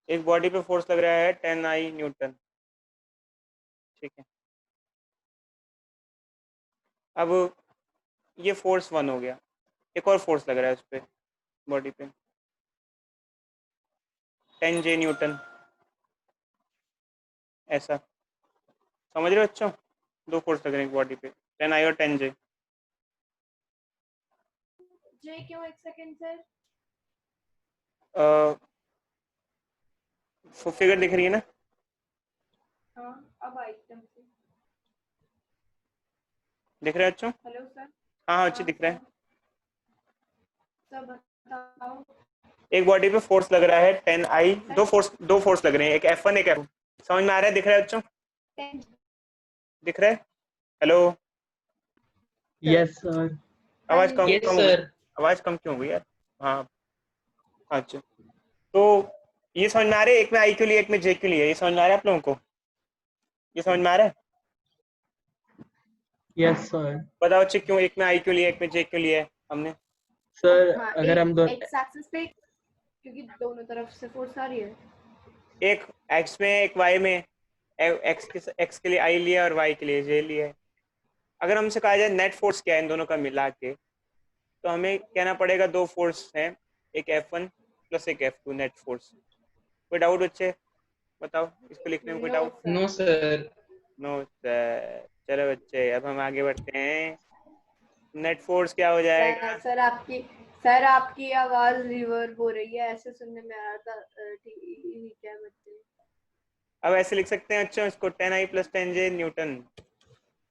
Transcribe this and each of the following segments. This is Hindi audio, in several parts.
एक बॉडी पे फोर्स लग रहा है 10 आई न्यूटन, ठीक है। अब ये फोर्स 1 हो गया, एक और फोर्स लग रहा है उस पर, बॉडी पे 10 जे न्यूटन, ऐसा। समझ रहे हो बच्चों? दो फोर्स लग रहे हैं बॉडी पे, 10 आई और 10 जे। जे क्यों? एक सेकंड सर। फिगर दिख रही है ना? हाँ अब आई एकदम से। दिख रहा है बच्चों? Hello sir. हाँ हाँ अच्छी हाँ दिख रहा है। सर। सर बताओ। एक बॉडी पे फोर्स लग रहा है 10 आई, सर दो फोर्स लग रहे हैं, एक F1 एक F2। समझ में आ रहा है? दिख रहा है बच्चों? 10 दिख रहा है? हेलो? सर। Yes sir. हाँ आवाज कम जी कम हो गई, आवाज कम क्यों हो गई यार? हाँ अच्छा, तो ये समझ में आ रहा है, एक में आई क्यों लिया एक में जे क्यों लिया, ये समझ में आ रहा है आप लोगों को? ये समझ में आ रहा है? Yes sir. बताओ अच्छे, क्यों एक में आई क्यों लिया एक में जे क्यों लिया है हमने? सर हाँ अगर हम एक दोनों एक्स एक्सिस पे, क्योंकि दोनों तरफ से फोर्स आ रही है। एक एक्स में एक वाई में, एक्स के लिए आई लिया और वाई के लिए जे लिया है। अगर हमसे कहा जाए नेट फोर्स क्या है इन दोनों का मिला के, तो हमें कहना पड़ेगा दो फोर्स हैं, एक F1 प्लस एक F2 नेट फोर्स। कोई डाउट बच्चे? बताओ, इसको लिखने में कोई no doubt? Sir. No sir. No sir. चलो बच्चे अब हम आगे बढ़ते हैं। नेट फोर्स क्या हो जाएगा? सर आपकी आवाज रिवर्ब हो रही है, ऐसे सुनने में आ रहा था। ठीक है बच्चे। अब ऐसे लिख सकते हैं बच्चों इसको, 10 आई प्लस 10 जे न्यूटन,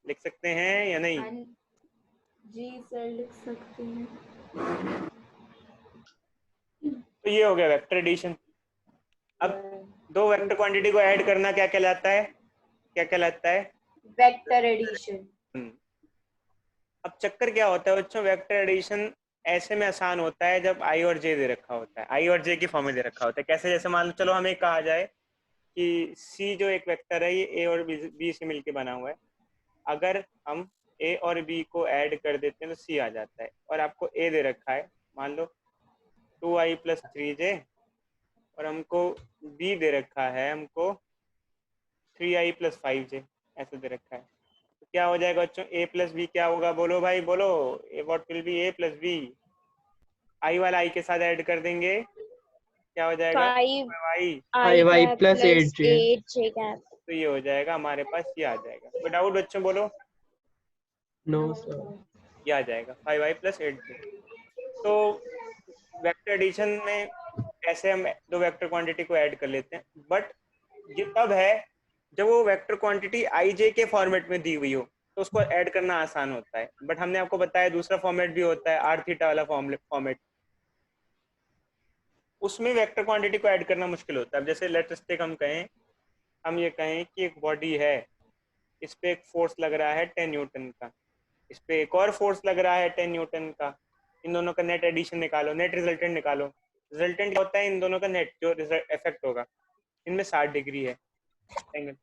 लिख सकते हैं या नहीं? हाँ जी सर लिख सकते हैं। तो ये हो गया वेक्टर एडिशन। अब दो वेक्टर क्वांटिटी को ऐड करना क्या कहलाता है? क्या कहलाता है? Vector addition. अब चक्कर क्या होता है बच्चों, वेक्टर एडिशन ऐसे में आसान होता है जब आई और जे दे रखा होता है, आई और जे की फॉर्म में दे रखा होता है। कैसे? जैसे मान लो, चलो हमें कहा जाए कि सी जो एक वेक्टर है ये ए और बी से मिलके बना हुआ है, अगर हम ए और बी को ऐड कर देते हैं तो सी आ जाता है। और आपको ए दे रखा है, मान लो 2 आई प्लस 3 जे, और हमको बी दे रखा है, हमको 3 आई प्लस 5 जे, ऐसे दे रखा है। तो क्या हो जाएगा बच्चों? ए प्लस बी क्या होगा? बोलो भाई बोलो। A what will be A plus B? I वाला आई के साथ ऐड कर देंगे, क्या हो जाएगा? 5 आई। आई 5 आई कैप प्लस प्लस 8 जे। 8 जे कैप। तो ये हो जाएगा हमारे पास, ये आ जाएगा। कोई डाउट बच्चों? बोलो। No sir. ये आ जाएगा 5 आई प्लस 8 जे। तो वेक्टर एडिशन में ऐसे हम दो वेक्टर क्वांटिटी को ऐड कर लेते हैं, बट ये तब है जब वो वेक्टर क्वांटिटी आई जे के फॉर्मेट में दी हुई हो, तो उसको ऐड करना आसान होता है। बट हमने आपको बताया दूसरा फॉर्मेट भी होता है, आर थीटा वाला फॉर्मेट, उसमें वेक्टर क्वांटिटी को ऐड करना मुश्किल होता है। अब जैसे लेट्स टेक, हम ये कहें कि एक बॉडी है, इस पे एक फोर्स लग रहा है 10 न्यूटन का, इस पे एक और फोर्स लग रहा है 10 न्यूटन का। इन दोनों का नेट एडिशन निकालो, नेट रिजल्टेंट निकालो। रिजल्टेंट क्या होता है? इन दोनों का नेट जो इफेक्ट होगा, इनमें 60 डिग्री है एंगल।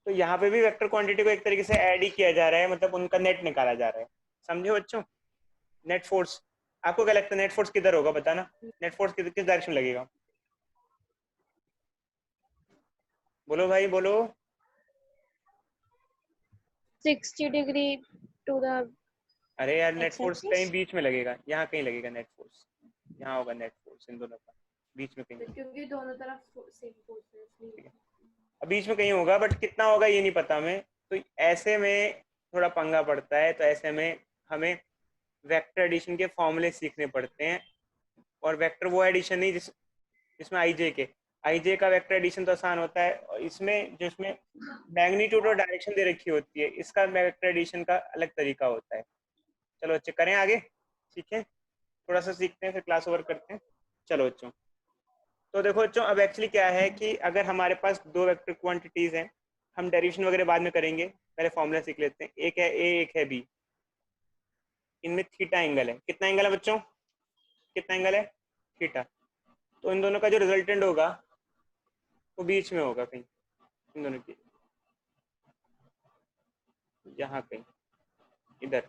तो यहाँ पे भी वेक्टर क्वांटिटी को एक तरीके से ऐड ही किया जा रहा है, मतलब उनका नेट निकाला जा रहा है। समझे बच्चों? नेट फोर्स, आपको क्या लगता है नेट फोर्स किधर होगा? बताना, नेट फोर्स किस डायरेक्शन लगेगा? बोलो भाई बोलो। 60 डिग्री टू द अरे यार, नेट एक्स फोर्स कहीं एक्सिस। बीच में लगेगा, यहाँ कहीं लगेगा नेट फोर्स, यहाँ होगा नेट फोर्स इन दोनों का, बीच में कहीं। क्योंकि दोनों तरफ सेम फोर्स है इसलिए। ठीक है, अब बीच में कहीं होगा, बट कितना होगा ये नहीं पता हमें। तो ऐसे में थोड़ा पंगा पड़ता है, तो ऐसे में हमें वेक्टर एडिशन के फॉर्मूले सीखने पड़ते हैं। और वेक्टर वो एडिशन नहीं जिसमें आई जे का वेक्टर एडिशन तो आसान होता है, और इसमें जो इसमें मैग्नीट्यूड और डायरेक्शन दे रखी होती है, इसका वेक्टर एडिशन का अलग तरीका होता है। चलो बच्चे करें आगे, ठीक है? थोड़ा सा सीखते हैं फिर क्लास ओवर करते हैं। चलो बच्चों, तो देखो बच्चों, अब एक्चुअली क्या है कि अगर हमारे पास दो वेक्टर क्वांटिटीज हैं, हम डेरिवेशन वगैरह बाद में करेंगे, पहले फॉर्मूला सीख लेते हैं। एक है ए, एक है बी, इनमें थीटा एंगल है। कितना एंगल है बच्चों? कितना एंगल है? थीटा। तो इन दोनों का जो रिजल्टेंट होगा वो बीच में होगा कहीं, इन दोनों की, यहाँ कहीं, इधर।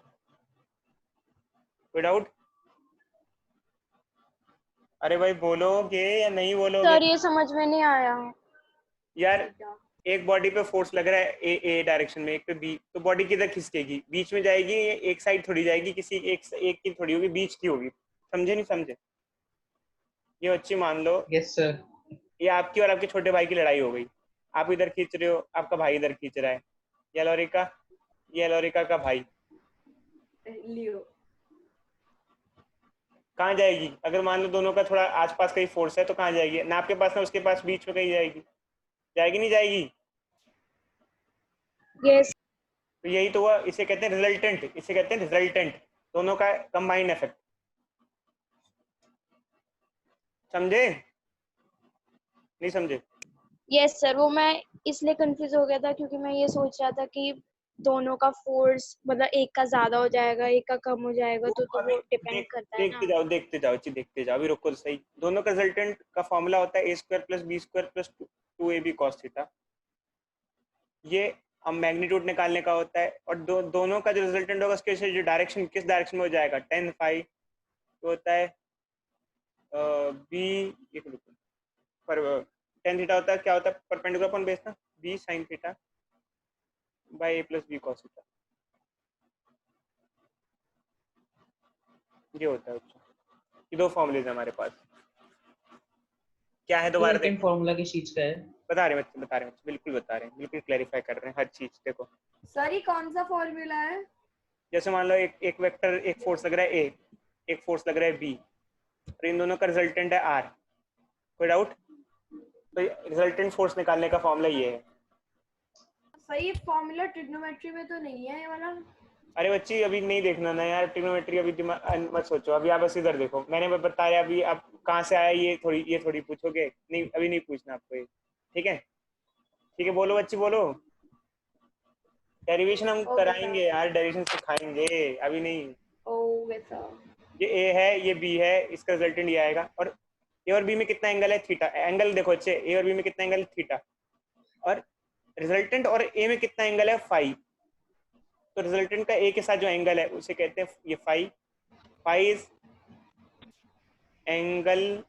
कोई डाउट? अरे भाई बोलोगे या नहीं बोलोगे? सर ये समझ में नहीं आया। यार क्या? एक बॉडी पे फोर्स लग रहा है ए डायरेक्शन में, एक पे बी, तो बॉडी किधर खिसकेगी? बीच में जाएगी, एक साइड थोड़ी जाएगी, किसी एक की थोड़ी होगी, बीच की होगी। समझे नहीं समझे? ये बच्ची मान लो यस सर। ये आपकी और आपके छोटे भाई की लड़ाई हो गई। आप इधर खींच रहे हो, आपका भाई इधर खींच रहा है। ये लोरिका का भाई लियो। कहाँ जाएगी? अगर मान लो दोनों का थोड़ा आसपास का ही फोर्स है तो कहाँ जाएगी? ना आपके पास ना उसके पास, बीच में कहीं जाएगी। जाएगी नहीं जाएगी? यस। तो यही तो हुआ, इसे कहते हैं रिजल्टेंट, इसे कहते हैं रिजल्टेंट, दोनों का कंबाइंड इफेक्ट। समझे नहीं समझे? यस सर, वो मैं इसलिए कंफ्यूज हो गया था क्योंकि मैं ये सोच रहा था कि दोनों का फोर्स मतलब एक का ज्यादा हो जाएगा एक का कम हो जाएगा, तो अभी वो डिपेंड करता है देखते ना। जाओ देखते जाओ जी, देखते जाओ, अभी रुको तो सही। दोनों का रिजल्टेंट का फॉर्मूला होता है a² + b² + 2ab cos theta. ये हम मैग्नीट्यूड निकालने का होता है, और दोनों का जो रिजल्टेंट होगा उसके जो डायरेक्शन, किस डायरेक्शन में हो जाएगा, tan phi तो होता है बी, एक रुको, पर tan थीटा होता है, क्या होता है, परपेंडिकुलर अपॉन बेस ना, b sin theta by a + b cos theta. ये होता है बच्चों। ये दो फॉर्मूलेज हमारे पास। क्या है दोबारा सेकंड देखो। फॉर्मूला किस चीज का है? बता रहे हैं बच्चे, बिल्कुल बता रहे हैं, बिल्कुल क्लैरिफाई कर रहे हैं हर चीज। देखो सर ये कौन सा फॉर्मूला है? जैसे मान लो एक वेक्टर, एक फोर्स लग रहा है ए, एक फोर्स लग रहा है बी, और इन दोनों का रिजल्टेंट है आर। कोई डाउट? तो रिजल्टेंट फोर्स निकालने का फॉर्मूला ये है। सही फॉर्मूला ट्रिग्नोमेट्री में तो नहीं है ये वाला। अरे बच्ची अभी नहीं देखना ना यार ट्रिग्नोमेट्री, अभी दिमाग मत सोचो, अभी आप बस इधर देखो, मैंने बताया, अभी आप कहाँ से आया ये थोड़ी पूछोगे, नहीं अभी नहीं पूछना आपको ये। ठीक है ठीक है, बोलो बच्ची बोलो। डेरिवेशन हम ओके कराएंगे सर। यार, डेरिवेशन सिखाएंगे, अभी नहीं। Okay sir. ये ए है, ये बी है, इसका रिजल्टेंट ये आएगा। और ए और बी में कितना एंगल है? थीटा। एंगल देखो अच्छे, ए और बी में कितना एंगल है? थीटा। और रिजल्टेंट और ए में कितना एंगल है? फाई। तो रिजल्टेंट का ए के साथ जो एंगल है उसे कहते हैं ये phi. Phi is angle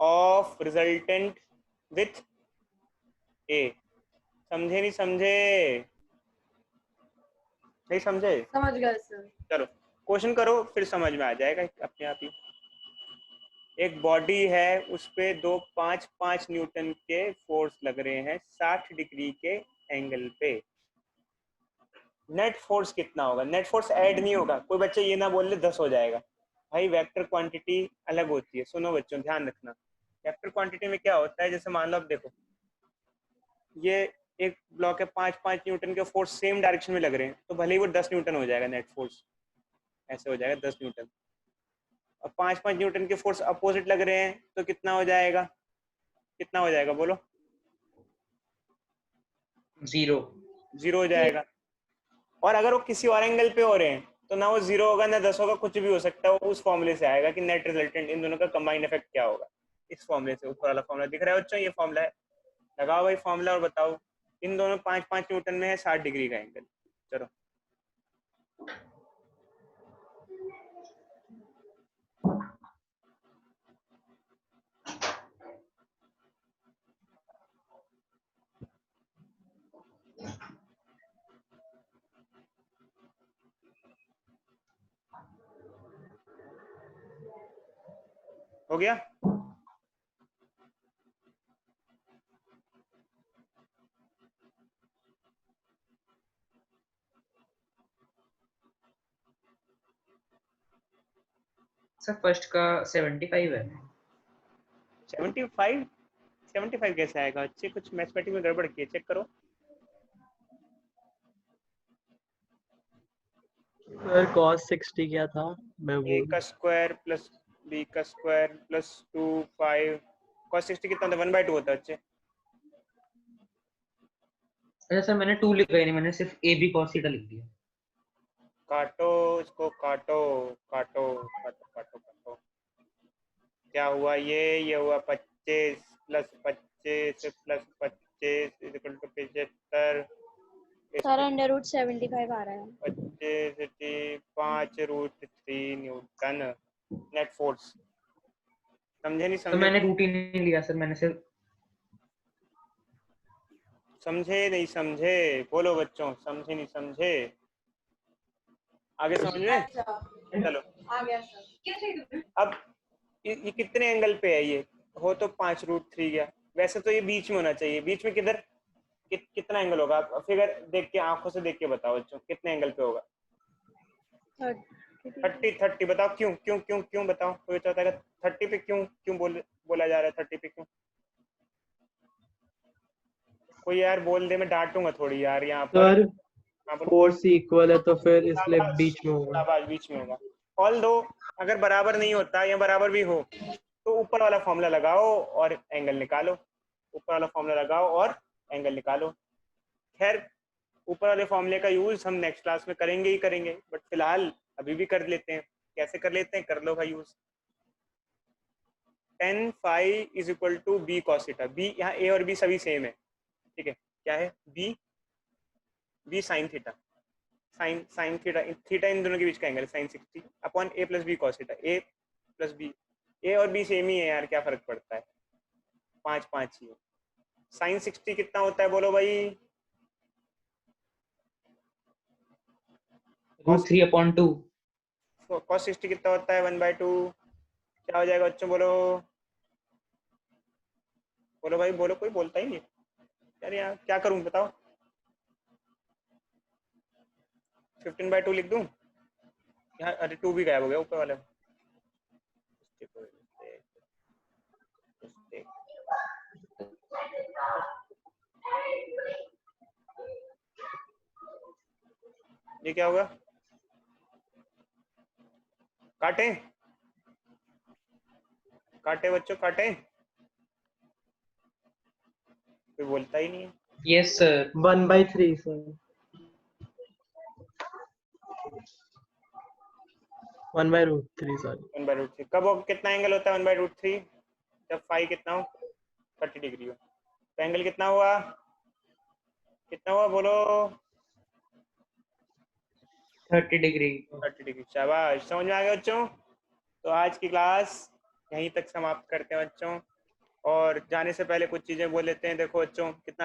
of resultant with A. समझे नहीं समझे? नहीं समझे? समझ गए सर। चलो क्वेश्चन करो, फिर समझ में आ जाएगा अपने आप ही। एक बॉडी है, उस पे दो 5-5 न्यूटन के फोर्स लग रहे हैं 60 डिग्री के एंगल पे। नेट फोर्स कितना होगा? नेट फोर्स ऐड नहीं होगा, कोई बच्चे ये ना बोल ले 10 हो जाएगा। भाई वेक्टर क्वांटिटी अलग होती है, सुनो बच्चों ध्यान रखना। वेक्टर क्वांटिटी में क्या होता है, जैसे मान लो अब देखो, ये एक ब्लॉक है, 5-5 न्यूटन के फोर्स सेम डायरेक्शन में लग रहे हैं, तो भले ही वो 10 न्यूटन हो जाएगा नेट फोर्स, ऐसे हो जाएगा 10 न्यूटन। और 5-5 न्यूटन के फोर्स अपोजिट लग रहे हैं तो कितना हो जाएगा? कितना हो जाएगा बोलो? 0। 0 हो जाएगा। और अगर वो किसी और एंगल पे हो रहे हैं तो ना वो 0 होगा ना 10 होगा, कुछ भी हो सकता है। वो उस फॉर्मूले से आएगा कि नेट रिजल्टेंट इन दोनों का कंबाइंड इफेक्ट क्या होगा। इस फॉर्मूले से, ऊपर वाला फॉर्मूला दिख रहा है बच्चों, ये फॉर्मूला है। लगाओ भाई फॉर्मूला और बताओ। इन दोनों 5-5 न्यूटन में है 60 डिग्री का एंगल। चलो हो गया? सर फर्स्ट का 75 है। 75? 75 कैसे आएगा? अच्छे कुछ मैथमेटिक्स में गड़बड़ की है, चेक करो। सर cos 60 क्या था? मैं ए भूल। का स्क्वायर प्लस बी का स्क्वायर प्लस 2 5 cos 60 कितना होता है? 1/2 होता है बच्चे। अच्छा सर मैंने 2 लिखा ही नहीं, मैंने सिर्फ ए बी cos थीटा लिख दिया। काटो इसको, काटो काटो काटो काटो काटो। क्या हुआ? ये हुआ 25 + 25 + 25 = 75। सर √75 आ रहा है। 25 5√3 न्यूटन नेट फोर्स। समझे नहीं तो समझे? मैंने रूट ही नहीं लिया सर, मैंने सिर्फ समझे नहीं समझे? बोलो बच्चों, समझे नहीं समझे? आगे समझ में? अच्छा चलो आ गया सर। अब ये कितने एंगल पे है? ये हो तो 5√3 गया। वैसे तो ये बीच में होना चाहिए। बीच में किधर कितना एंगल होगा? आप फिगर देख के, आंखों से देख के बताओ बच्चों, कितने एंगल पे होगा? 30 बताओ। क्यों क्यों क्यों क्यों बताओ? कोई चाहता है 30 पे क्यों क्यों बोला जा रहा है? 30 पे क्यों? कोई यार बोल दे, मैं डांटूंगा थोड़ी यार यहाँ पर। सर हाँ बोलो। फोर्स इक्वल है तो फिर इसलिए शाबाश, बीच में होगा। शाबाश, बीच में होगा। ऑल दो अगर बराबर नहीं होता या बराबर भी हो तो ऊपर वाला फॉर्मूला लगाओ और एंगल निकालो। ऊपर वाला फॉर्मूला लगाओ और एंगल निकालो। खैर, ऊपर वाले फॉर्मूले का यूज हम नेक्स्ट क्लास में करेंगे ही करेंगे, बट फिलहाल अभी भी कर लेते हैं। कैसे कर लेते हैं? कर लो भाई use. tan phi is equal to B cos theta. B यहाँ ए और बी सभी सेम है, ठीक है? क्या है? B sine theta. Sine theta, theta इन दोनों के बीच का एंगल है, sine 60 upon A plus B cos theta. A plus B, A और बी सेम ही है यार, क्या फर्क पड़ता है? 5 ही है। साइन 60 कितना होता है बोलो भाई? √3/2। कॉस 60 कितना होता है? 1/2। क्या हो जाएगा बच्चों? बोलो बोलो भाई, बोलो। कोई बोलता ही नहीं यार। यहाँ क्या करूं बताओ? 15/2 लिख दूं? यहाँ अरे 2 भी गायब हो गया ऊपर वाला। ये क्या होगा? काटे काटे बच्चों, काटे। कोई बोलता ही नहीं है। Yes sir. 1/3 सर। 1/√3 सॉरी। 1/√3 कब कितना एंगल होता है? 1/√3 जब फाई कितना हो? 30 डिग्री हो। तो एंगल कितना हुआ? कितना हुआ बोलो? 30 डिग्री। 30 डिग्री। शाबाश, समझ में आ गया बच्चों? तो आज की क्लास यहीं तक समाप्त करते हैं बच्चों, और जाने से पहले कुछ चीजें बोल लेते हैं। देखो बच्चों, कितना